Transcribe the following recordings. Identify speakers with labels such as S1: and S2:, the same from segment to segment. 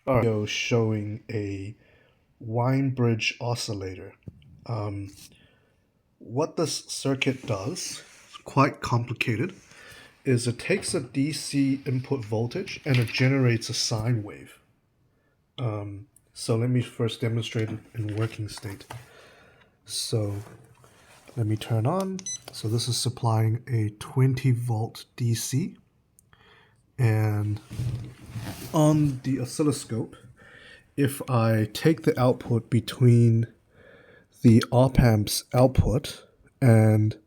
S1: Video showing a wine bridge oscillator. Um, what this circuit does, quite complicated, is it takes a DC input voltage and it generates a sine wave. So let me first demonstrate it in working state. So let me turn on. So this is supplying a 20 volt DC, and on the oscilloscope, if I take the output between the op amp's output and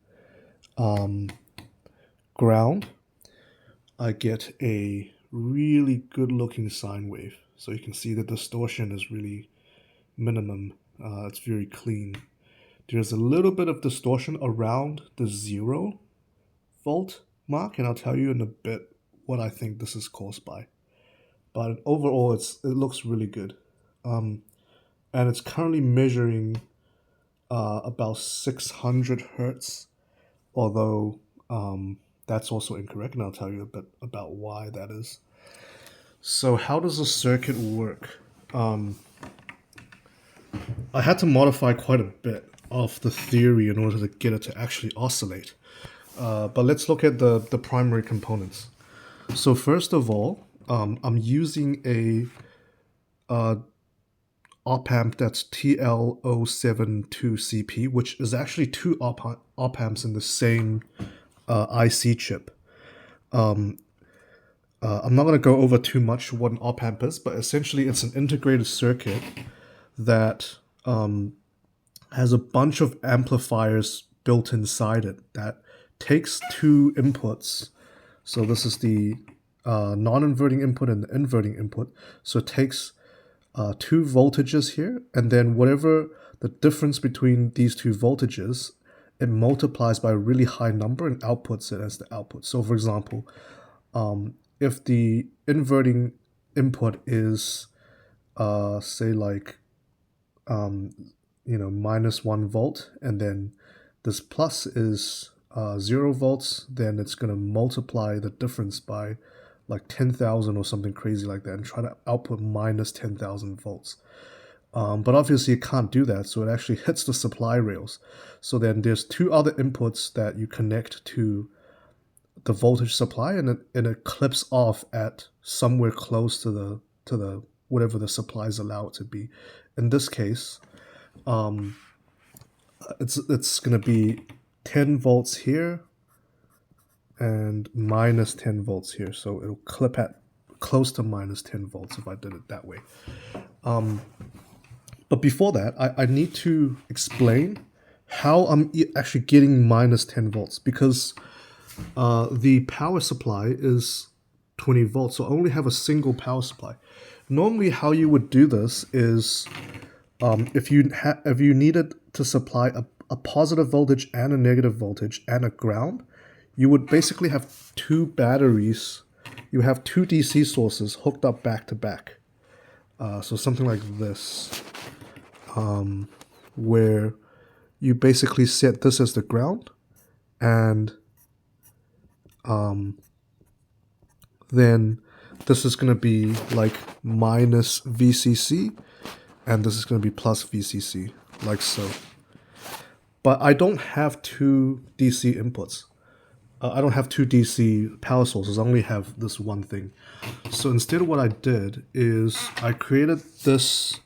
S1: ground, I get a really good looking sine wave. So you can see the distortion is really minimum. It's very clean. There's a little bit of distortion around the 0 volt mark, and I'll tell you in a bit what I think this is caused by. But overall, it looks really good. And it's currently measuring about 600 hertz, although that's also incorrect, and I'll tell you a bit about why that is. So how does the circuit work? I had to modify quite a bit of the theory in order to get it to actually oscillate. But let's look at the primary components. So first of all, I'm using a op amp that's TL072CP, which is actually two op amps in the same IC chip. I'm not going to go over too much what an op amp is, but essentially it's an integrated circuit that has a bunch of amplifiers built inside it that takes two inputs. So this is the non-inverting input and the inverting input. So it takes two voltages here, and then whatever the difference between these two voltages, it multiplies by a really high number and outputs it as the output. So for example, if the inverting input is say like -1 volt, and then this plus is 0 volts, then it's going to multiply the difference by like 10,000 or something crazy like that and try to output minus 10,000 volts. But obviously it can't do that, so it actually hits the supply rails. So then there's two other inputs that you connect to the voltage supply, and it clips off at somewhere close to the whatever the supplies allow it to be. In this case, it's going to be 10 volts here and minus 10 volts here. So it'll clip at close to minus 10 volts if I did it that way. But before that, I need to explain how I'm actually getting minus 10 volts, because the power supply is 20 volts, so I only have a single power supply. Normally how you would do this is if you needed to supply a positive voltage and a negative voltage and a ground, you would basically have two batteries. You have two DC sources hooked up back to back. So something like this, where you basically set this as the ground, and then this is going to be like minus VCC, and this is going to be plus VCC, like so. But I don't have two DC inputs. I don't have two DC power sources. I only have this one thing. So instead, what I did is I created this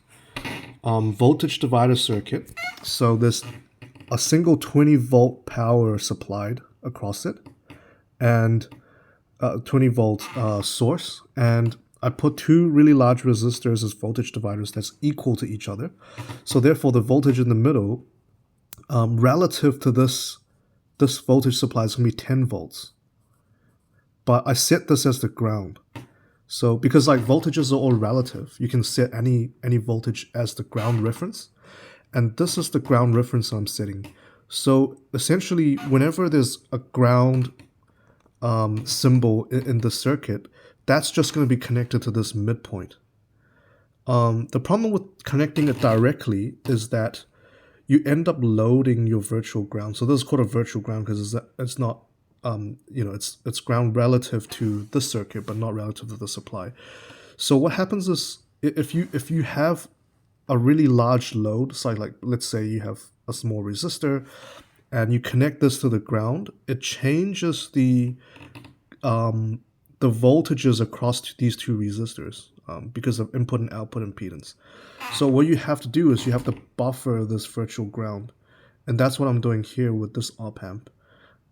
S1: voltage divider circuit. So there's a single 20 volt power supplied across it, and 20 volt source, and I put two really large resistors as voltage dividers that's equal to each other. So therefore, the voltage in the middle, relative to this voltage supply, is going to be 10 volts. But I set this as the ground. So because like voltages are all relative, you can set any voltage as the ground reference. And this is the ground reference I'm setting. So essentially, whenever there's a ground symbol in the circuit, that's just going to be connected to this midpoint. The problem with connecting it directly is that you end up loading your virtual ground. So this is called a virtual ground because it's not, it's ground relative to this circuit, but not relative to the supply. So what happens is if you have a really large load, so like let's say you have a small resistor and you connect this to the ground, it changes the voltages across these two resistors because of input and output impedance. So what you have to do is you have to buffer this virtual ground, and that's what I'm doing here with this op amp,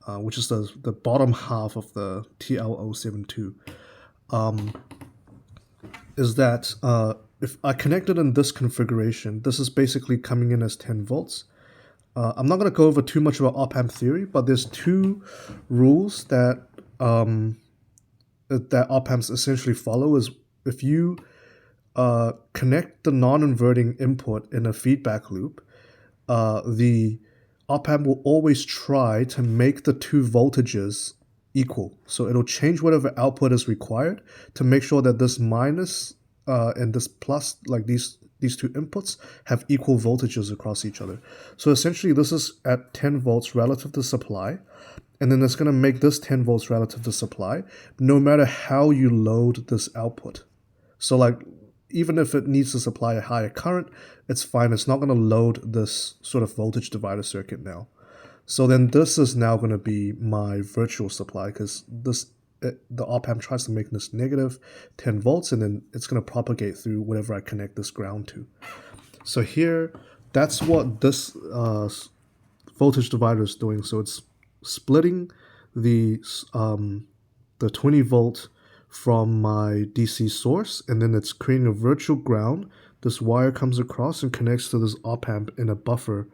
S1: which is the bottom half of the TL072. Is that if I connect it in this configuration, this is basically coming in as 10 volts. I'm not going to go over too much about op amp theory, but there's two rules that that op amps essentially follow. Is if you connect the non-inverting input in a feedback loop, the op amp will always try to make the two voltages equal. So it'll change whatever output is required to make sure that this minus and this plus, like these two inputs, have equal voltages across each other. So essentially this is at 10 volts relative to supply, and then it's going to make this 10 volts relative to supply no matter how you load this output. So like even if it needs to supply a higher current, it's fine. It's not going to load this sort of voltage divider circuit now. So then this is now going to be my virtual supply, because the op amp tries to make this negative 10 volts, and then it's going to propagate through whatever I connect this ground to. So here, that's what this voltage divider is doing. So it's splitting the 20 volt from my DC source, and then it's creating a virtual ground. This wire comes across and connects to this op amp in a buffer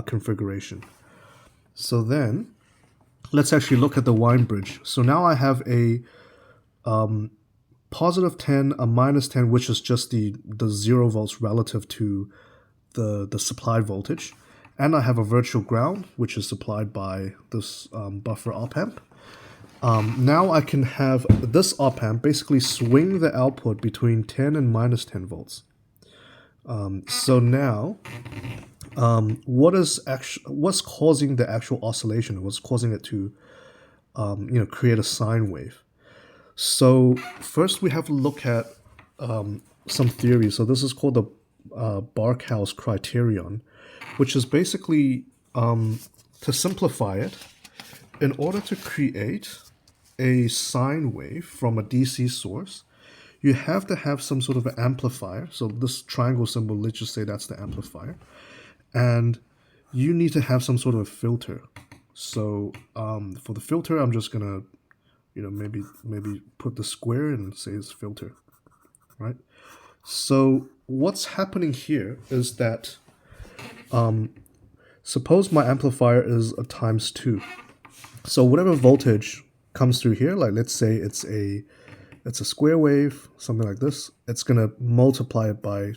S1: configuration. So then, let's actually look at the wine bridge. So now I have a positive 10, a minus 10, which is just the 0 volts relative to the supply voltage. And I have a virtual ground, which is supplied by this buffer op amp. Now I can have this op amp basically swing the output between 10 and minus 10 volts. So now, what's causing the actual oscillation? What's causing it to, create a sine wave? So first we have to look at some theory. So this is called the Barkhouse criterion, which is basically, to simplify it, in order to create a sine wave from a DC source, you have to have some sort of an amplifier. So this triangle symbol, let's just say that's the amplifier. And you need to have some sort of a filter. So for the filter, I'm just gonna, maybe put the square and say it's filter, right? So what's happening here is that, suppose my amplifier is a times 2. So whatever voltage comes through here, like let's say it's a square wave, something like this, it's gonna multiply it by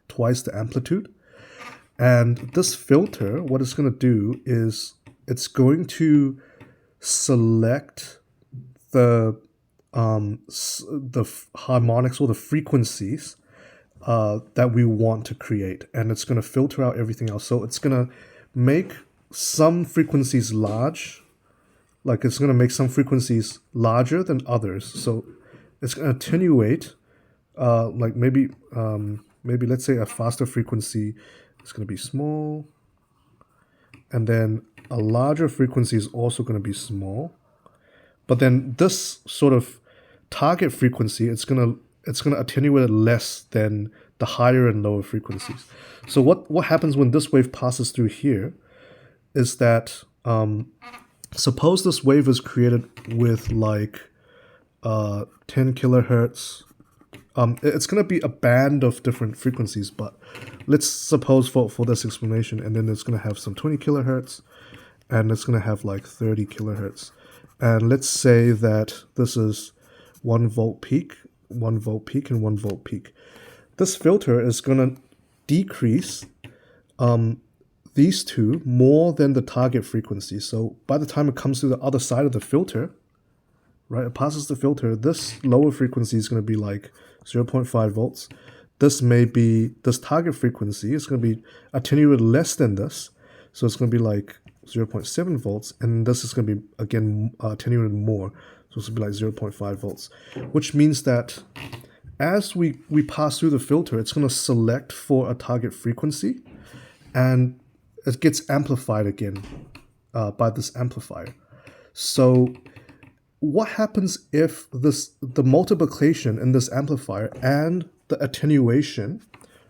S1: twice the amplitude. And this filter, what it's going to do is it's going to select the harmonics or the frequencies that we want to create, and it's going to filter out everything else. So it's going to make some frequencies large, like it's going to make some frequencies larger than others. So it's going to attenuate, like maybe let's say a faster frequency. It's going to be small, and then a larger frequency is also going to be small. But then this sort of target frequency, it's going to attenuate less than the higher and lower frequencies. So what happens when this wave passes through here is that, suppose this wave is created with like 10 kilohertz. It's going to be a band of different frequencies, but let's suppose for this explanation, and then it's going to have some 20 kilohertz, and it's going to have like 30 kilohertz. And let's say that this is 1 volt peak, 1 volt peak, and 1 volt peak. This filter is going to decrease these two more than the target frequency. So by the time it comes to the other side of the filter, right, it passes the filter, this lower frequency is going to be like 0.5 volts. This target frequency is going to be attenuated less than this. So it's going to be like 0.7 volts. And this is going to be, again, attenuated more. So it's going to be like 0.5 volts. Which means that as we pass through the filter, it's going to select for a target frequency, and it gets amplified again by this amplifier. So what happens if the multiplication in this amplifier and the attenuation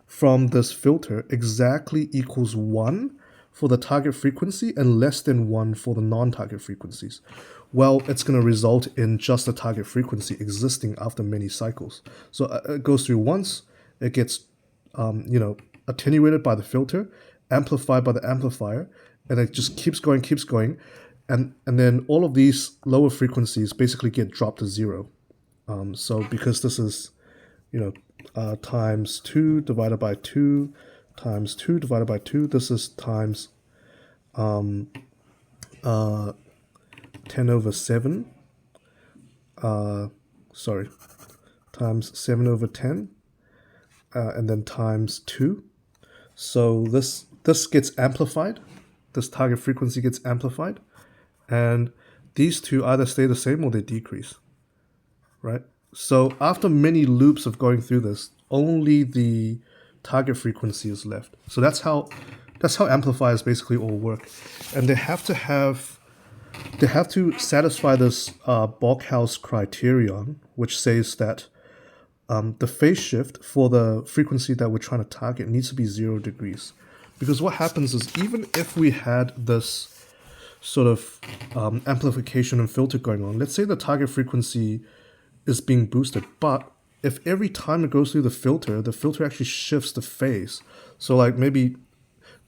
S1: from this filter exactly equals 1 for the target frequency and less than 1 for the non-target frequencies? Well, it's going to result in just the target frequency existing after many cycles. So it goes through once, it gets attenuated by the filter, amplified by the amplifier, and it just keeps going, and then all of these lower frequencies basically get dropped to 0. So because this is times 2 divided by 2 times 2 divided by 2, this is times 10 over 7, times 7 over 10, and then times 2. So this gets amplified, this target frequency gets amplified, and these two either stay the same or they decrease, right? So after many loops of going through this, only the target frequency is left. So that's how amplifiers basically all work, and they have to satisfy this Borkhouse criterion, which says that the phase shift for the frequency that we're trying to target needs to be 0 degrees. Because what happens is, even if we had this sort of amplification and filter going on, let's say the target frequency is being boosted, but if every time it goes through the filter actually shifts the phase. So like maybe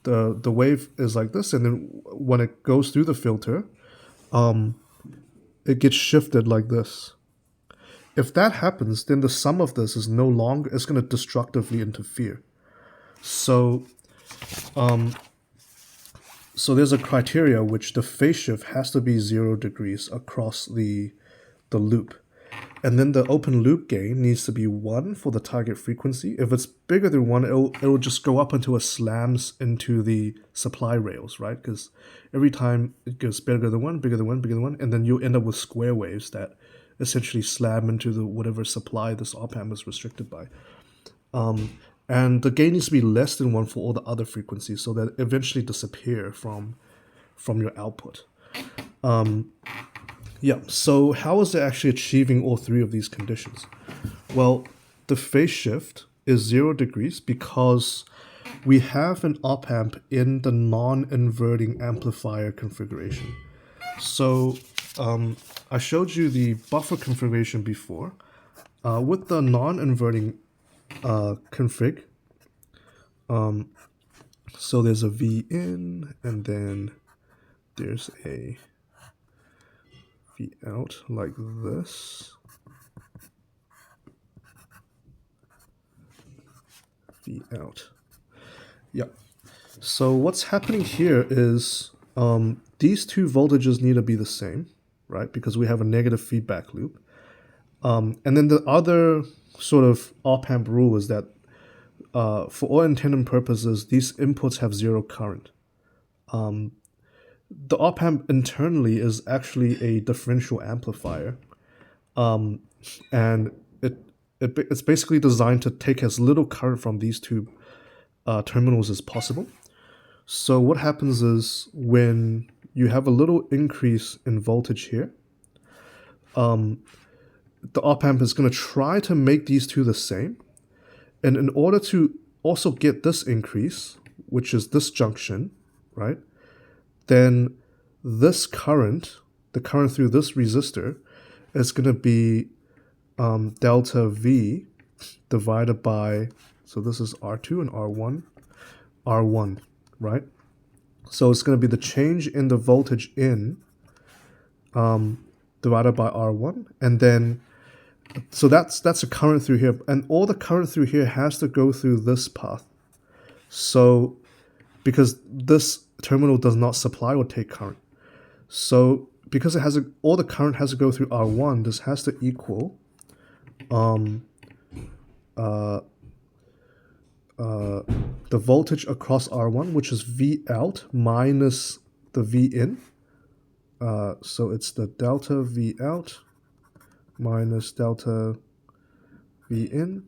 S1: the wave is like this, and then when it goes through the filter, it gets shifted like this. If that happens, then the sum of this is no longer, it's going to destructively interfere. So there's a criteria which the phase shift has to be 0 degrees across the loop. And then the open loop gain needs to be 1 for the target frequency. If it's bigger than 1, it'll just go up until it slams into the supply rails, right? Because every time it goes bigger than 1, bigger than 1, bigger than 1, and then you'll end up with square waves that essentially slam into the whatever supply this op-amp is restricted by. And the gain needs to be less than 1 for all the other frequencies, so that it eventually disappear from your output. So how is it actually achieving all three of these conditions? Well, the phase shift is 0 degrees because we have an op-amp in the non-inverting amplifier configuration. So I showed you the buffer configuration before. With the non-inverting config, so there's a V in, and then there's a V out like this, V out. Yep. So what's happening here is these two voltages need to be the same, right? Because we have a negative feedback loop. And then the other sort of op-amp rule is that for all intended purposes, these inputs have 0 current. The op-amp internally is actually a differential amplifier, and it's basically designed to take as little current from these two terminals as possible. So what happens is, when you have a little increase in voltage here, the op-amp is going to try to make these two the same, and in order to also get this increase, which is this junction, right, then this current, the current through this resistor, is going to be delta V divided by, so this is R2 and R1, right? So it's going to be the change in the voltage in divided by R1, and then, so that's a current through here, and all the current through here has to go through this path. So because this terminal does not supply or take current, so because it has all the current has to go through R1, this has to equal the voltage across R1, which is V out minus the V in. So it's the delta V out minus delta V in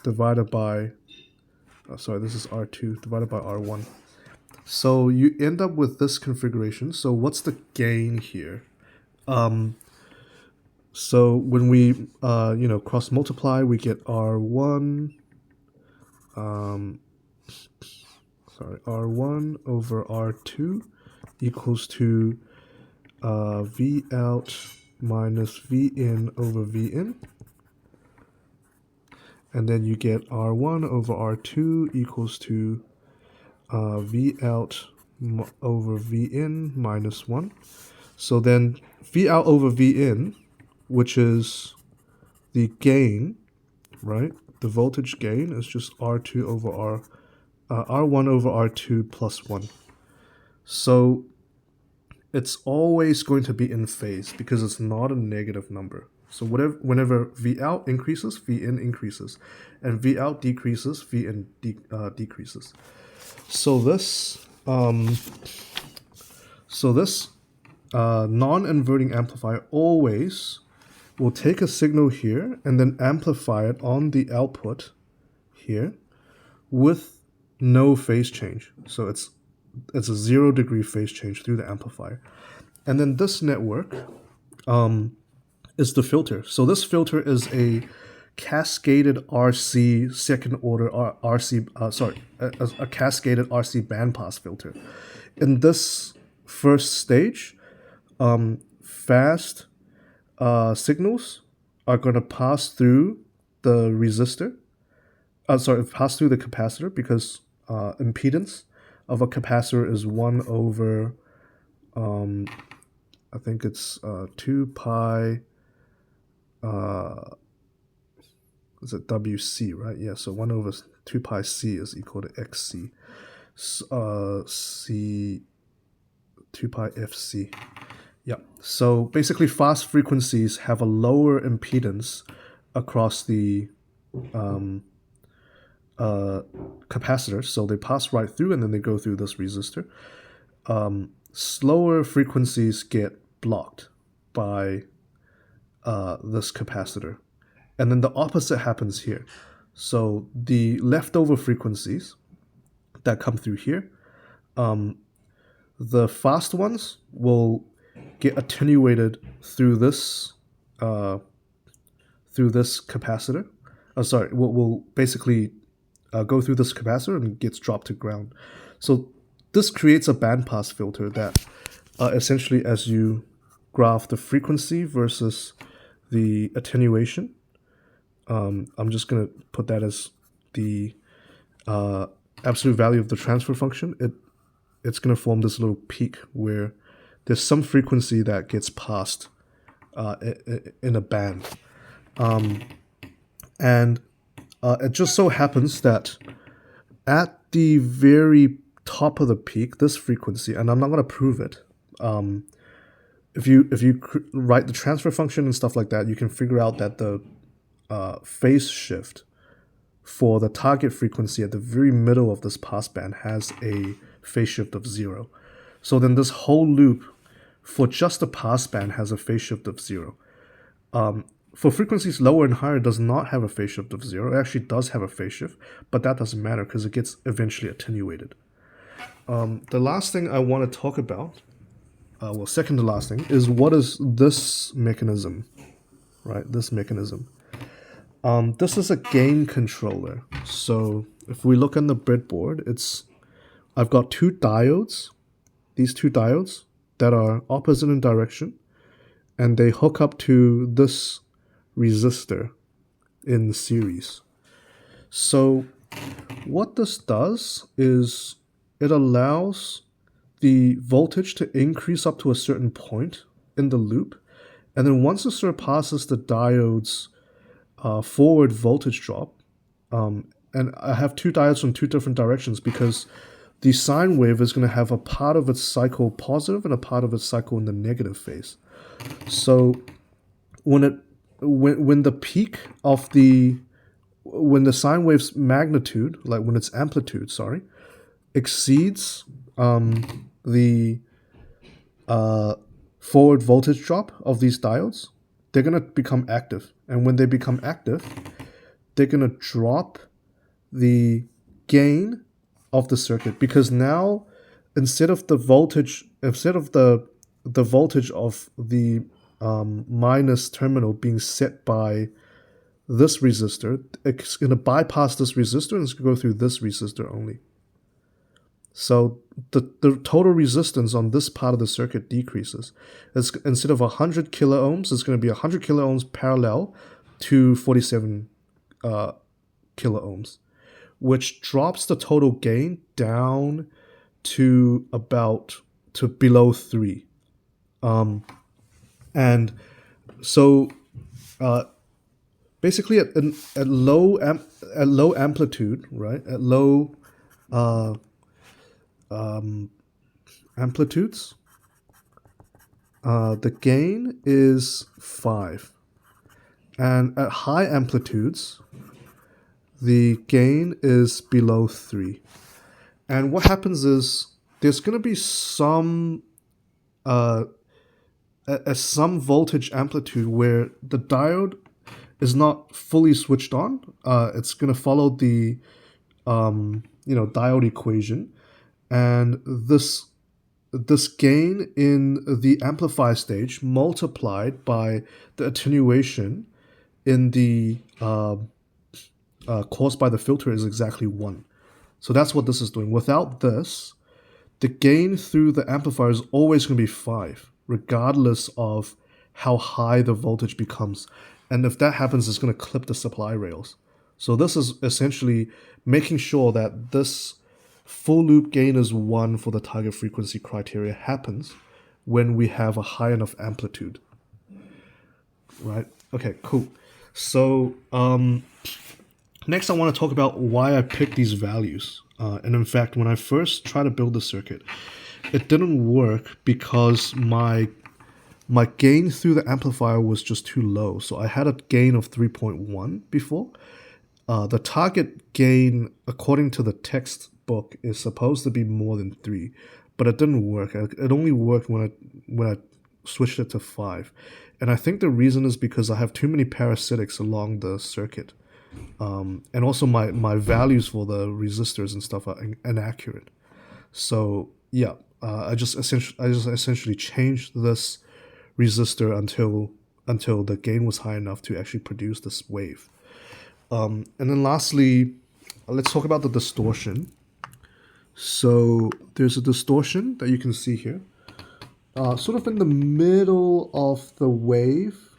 S1: divided by, sorry, this is R2 divided by R1. So you end up with this configuration. So what's the gain here? So when we cross multiply, we get R1, R1 over R2 equals to V out minus V in over V in. And then you get R1 over R2 equals to V out over V in minus 1. So then V out over V in, which is the gain, right? The voltage gain is just R2 over R1 over R2 plus 1. So it's always going to be in phase because it's not a negative number. So whenever V out increases, V in increases, and V out decreases, V in decreases. So this non-inverting amplifier always will take a signal here and then amplify it on the output here with no phase change. So it's a 0 degree phase change through the amplifier. And then this network is the filter. So this filter is a cascaded RC second order a cascaded RC bandpass filter. In this first stage, fast signals are going to pass through the resistor. Pass through the capacitor because impedance of a capacitor is 1 over, I think it's 2 pi, is it WC, right? Yeah, so 1 over 2 pi C is equal to XC. C 2 pi FC. Yeah, so basically fast frequencies have a lower impedance across the capacitor, so they pass right through and then they go through this resistor. Slower frequencies get blocked by this capacitor. And then the opposite happens here. So the leftover frequencies that come through here, the fast ones will get attenuated through this capacitor. Will basically go through this capacitor and gets dropped to ground. So this creates a bandpass filter that essentially, as you graph the frequency versus the attenuation, I'm just going to put that as the absolute value of the transfer function. It's going to form this little peak where there's some frequency that gets passed in a band. And it just so happens that at the very top of the peak, this frequency, and I'm not going to prove it, if you write the transfer function and stuff like that, you can figure out that the phase shift for the target frequency at the very middle of this passband has a phase shift of 0. So then this whole loop for just the passband has a phase shift of 0. For frequencies lower and higher, it does not have a phase shift of 0. It actually does have a phase shift, but that doesn't matter because it gets eventually attenuated. The last thing I want to talk about, second to last thing, is what is this mechanism, right? This mechanism. This is a gain controller. So if we look on the breadboard, I've got two diodes, these two diodes that are opposite in direction, and they hook up to this resistor in series. So what this does is it allows the voltage to increase up to a certain point in the loop, and then once it surpasses the diode's forward voltage drop, and I have two diodes from two different directions because the sine wave is going to have a part of its cycle positive and a part of its cycle in the negative phase. So when the sine wave's magnitude, like when its amplitude, exceeds the forward voltage drop of these diodes, they're going to become active. And when they become active, they're going to drop the gain of the circuit, because now instead of the voltage of the minus terminal being set by this resistor, it's going to bypass this resistor and it's going to go through this resistor only. So the total resistance on this part of the circuit decreases. Instead of 100 kilo ohms, it's going to be 100 kilo ohms parallel to 47 kilo ohms, which drops the total gain down to below 3. And so basically at low amplitude, right? At low amplitudes, the gain is 5. And at high amplitudes, the gain is below 3. And what happens is there's going to be some voltage amplitude where the diode is not fully switched on. It's going to follow the diode equation, and this gain in the amplifier stage multiplied by the attenuation in the caused by the filter is exactly 1. So that's what this is doing. Without this, the gain through the amplifier is always going to be 5, regardless of how high the voltage becomes. And if that happens, it's going to clip the supply rails. So this is essentially making sure that this full loop gain is 1 for the target frequency criteria happens when we have a high enough amplitude. Right? Okay, cool. So next I want to talk about why I picked these values. And in fact, when I first tried to build the circuit, it didn't work because my gain through the amplifier was just too low. So I had a gain of 3.1 before. The target gain, according to the textbook, is supposed to be more than 3, but it didn't work. It only worked when I switched it to 5. And I think the reason is because I have too many parasitics along the circuit. And also my values for the resistors and stuff are inaccurate. So yeah, I just essentially changed this resistor until the gain was high enough to actually produce this wave. And then lastly, let's talk about the distortion. So there's a distortion that you can see here. Sort of in the middle of the wave,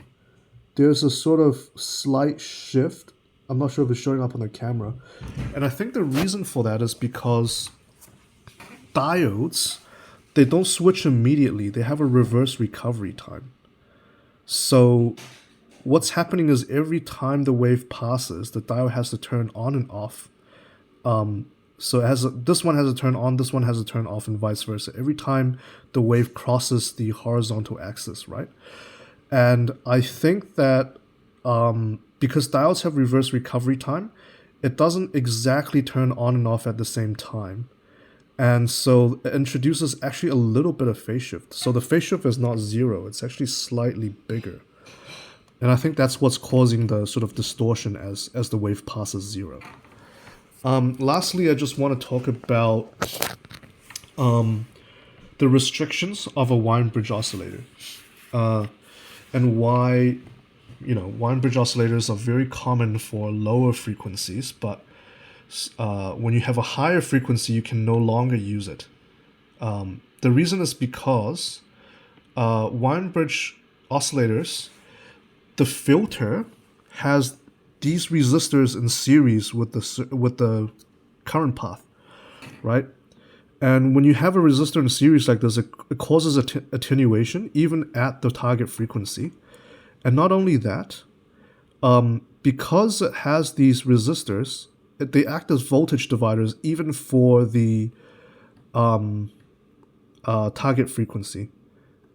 S1: there's a sort of slight shift. I'm not sure if it's showing up on the camera. And I think the reason for that is because diodes, they don't switch immediately. They have a reverse recovery time. So what's happening is every time the wave passes, the diode has to turn on and off. So this one has to turn on, this one has to turn off, and vice versa. Every time the wave crosses the horizontal axis, right? And I think that because diodes have reverse recovery time, it doesn't exactly turn on and off at the same time. And so it introduces actually a little bit of phase shift. So the phase shift is not 0, it's actually slightly bigger. And I think that's what's causing the sort of distortion as the wave passes 0. Lastly, I just want to talk about the restrictions of a Wien bridge oscillator, and why, Wien bridge oscillators are very common for lower frequencies, but when you have a higher frequency, you can no longer use it. The reason is because Wien bridge oscillators, the filter has these resistors in series with the current path, right? And when you have a resistor in series like this, it causes attenuation even at the target frequency. And not only that, because it has these resistors, they act as voltage dividers even for the target frequency.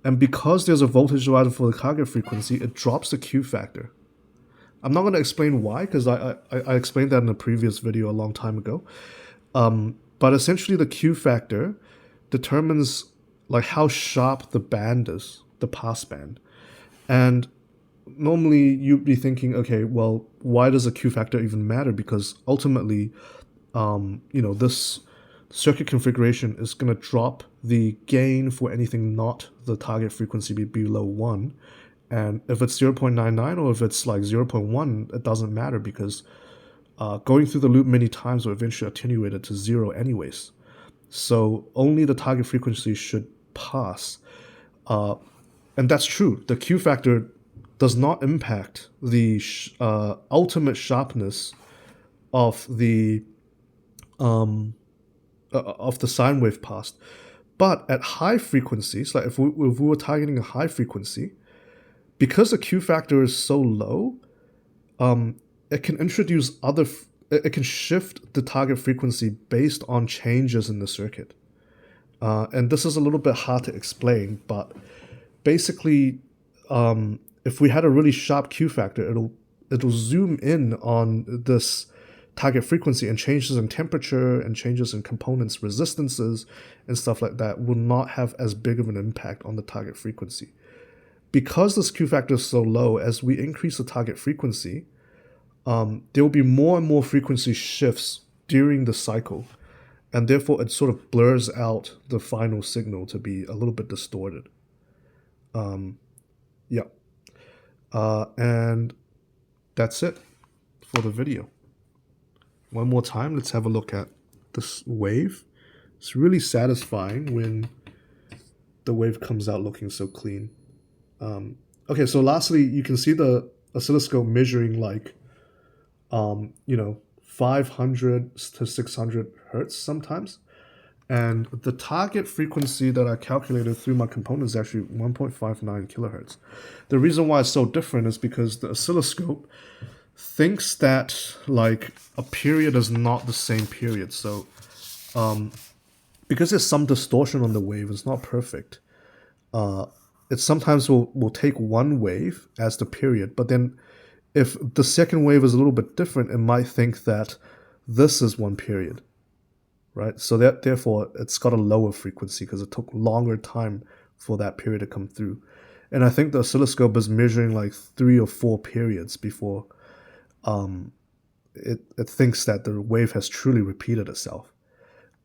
S1: And because there's a voltage divider for the target frequency, it drops the Q factor. I'm not going to explain why, because I explained that in a previous video a long time ago. But essentially the Q factor determines like how sharp the band is, the pass band. And normally you'd be thinking, okay, well, why does a Q factor even matter? Because ultimately, this circuit configuration is going to drop the gain for anything not the target frequency be below 1. And if it's 0.99 or if it's like 0.1, it doesn't matter because going through the loop many times will eventually attenuate it to 0 anyways. So only the target frequency should pass. And that's true. The Q factor does not impact the ultimate sharpness of the sine wave passed. But at high frequencies, like if we were targeting a high frequency, because the Q factor is so low, it can introduce it can shift the target frequency based on changes in the circuit. And this is a little bit hard to explain, but basically, if we had a really sharp Q factor, it'll zoom in on this target frequency, and changes in temperature and changes in components resistances and stuff like that will not have as big of an impact on the target frequency. Because this Q factor is so low, as we increase the target frequency, there will be more and more frequency shifts during the cycle, and therefore it sort of blurs out the final signal to be a little bit distorted. And that's it for the video. One more time, let's have a look at this wave. It's really satisfying when the wave comes out looking so clean. Okay, so lastly, you can see the oscilloscope measuring like 500 to 600 hertz sometimes. And the target frequency that I calculated through my component is actually 1.59 kilohertz. The reason why it's so different is because the oscilloscope thinks that like a period is not the same period. So because there's some distortion on the wave, it's not perfect. It sometimes will take one wave as the period, but then if the second wave is a little bit different, it might think that this is one period. Right, so therefore it's got a lower frequency because it took longer time for that period to come through. And I think the oscilloscope is measuring like 3 or 4 periods before it thinks that the wave has truly repeated itself.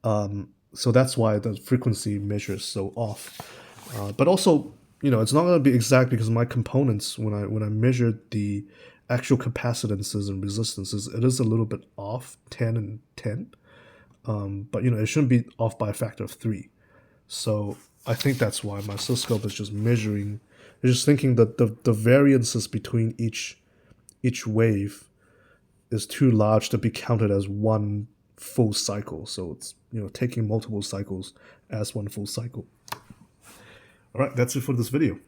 S1: So that's why the frequency measure is so off. But also, it's not going to be exact because my components, when I measured the actual capacitances and resistances, it is a little bit off, 10 and 10. But it shouldn't be off by a factor of 3. So I think that's why my oscilloscope is just measuring. It's just thinking that the variances between each wave is too large to be counted as one full cycle. So it's taking multiple cycles as one full cycle. All right, that's it for this video.